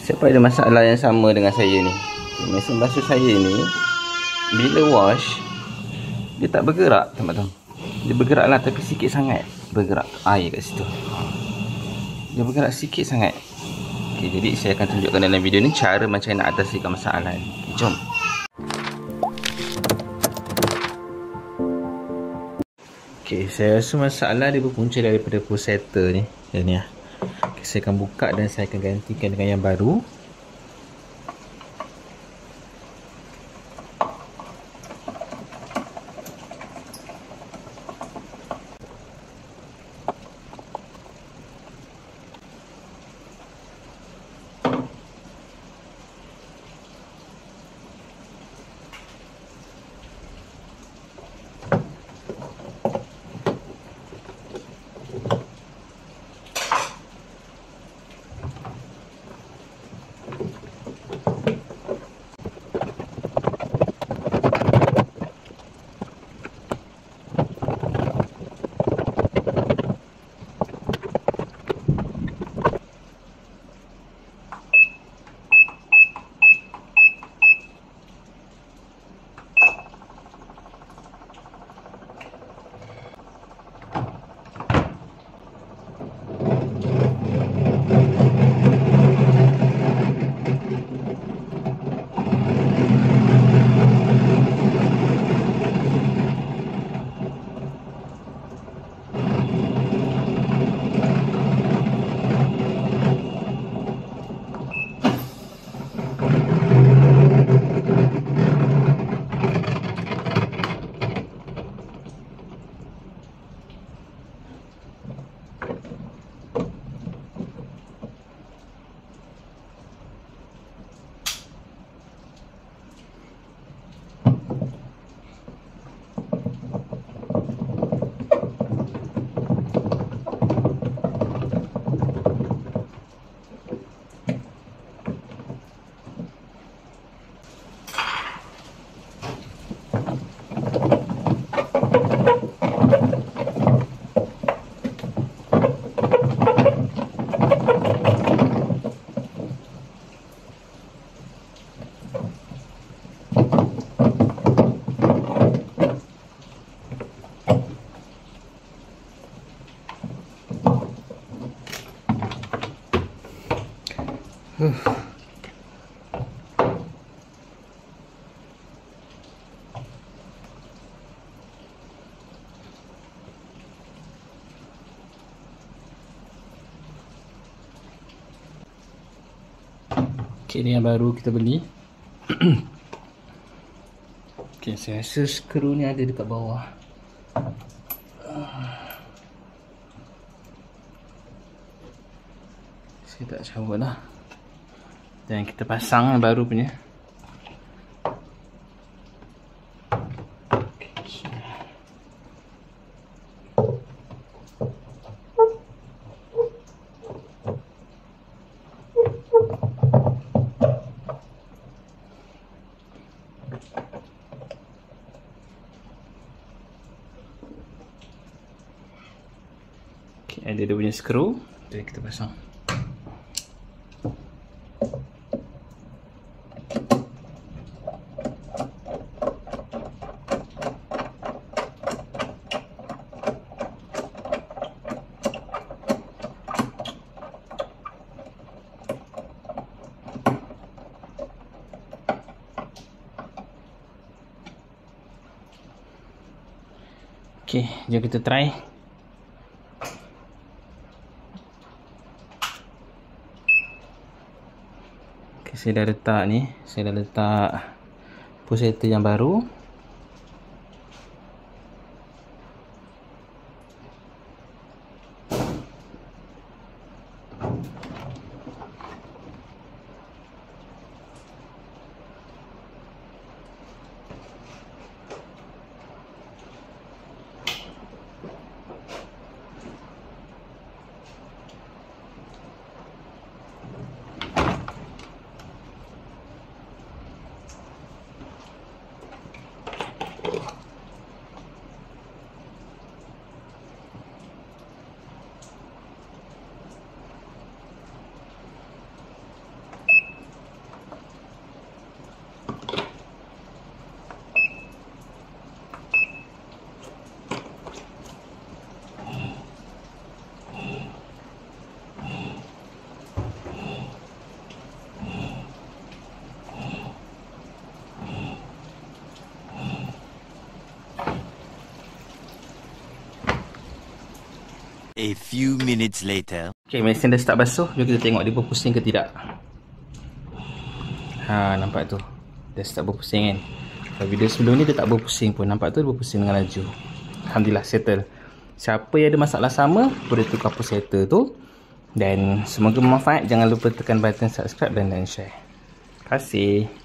Siapa ada masalah yang sama dengan saya ni. Mesin basuh saya ni bila wash dia tak bergerak, teman-teman. Dia bergerak lah tapi sikit sangat bergerak air kat situ. Dia bergerak sikit sangat. Okay, jadi saya akan tunjukkan dalam video ni cara macam nak atasikan masalah ni. Okay, jom. Okay, saya rasa masalah dia berpunca daripada pulsator ni. Yang ni lah. Okay, saya akan buka dan saya akan gantikan dengan yang baru. Okay, ni yang baru kita beli. Okay, saya rasa skru ni ada dekat bawah. Saya tak cabut lah. Dan kita pasang yang baru punya. Ada dia punya skru. Jadi kita pasang. Okay, jom kita try. Saya dah letak ni, saya dah letak pulsator yang baru. A few minutes later. Okay, mesin dah start basuh. Jom kita tengok dia berpusing ke tidak. Ha, nampak tu. Dia start berpusing kan. Kalau video sebelum ni dia tak berpusing pun. Nampak tu dia berpusing dengan laju. Alhamdulillah settle. Siapa yang ada masalah sama, boleh tukar pulsator tu. Dan semoga bermanfaat. Jangan lupa tekan button subscribe dan share. Terima kasih.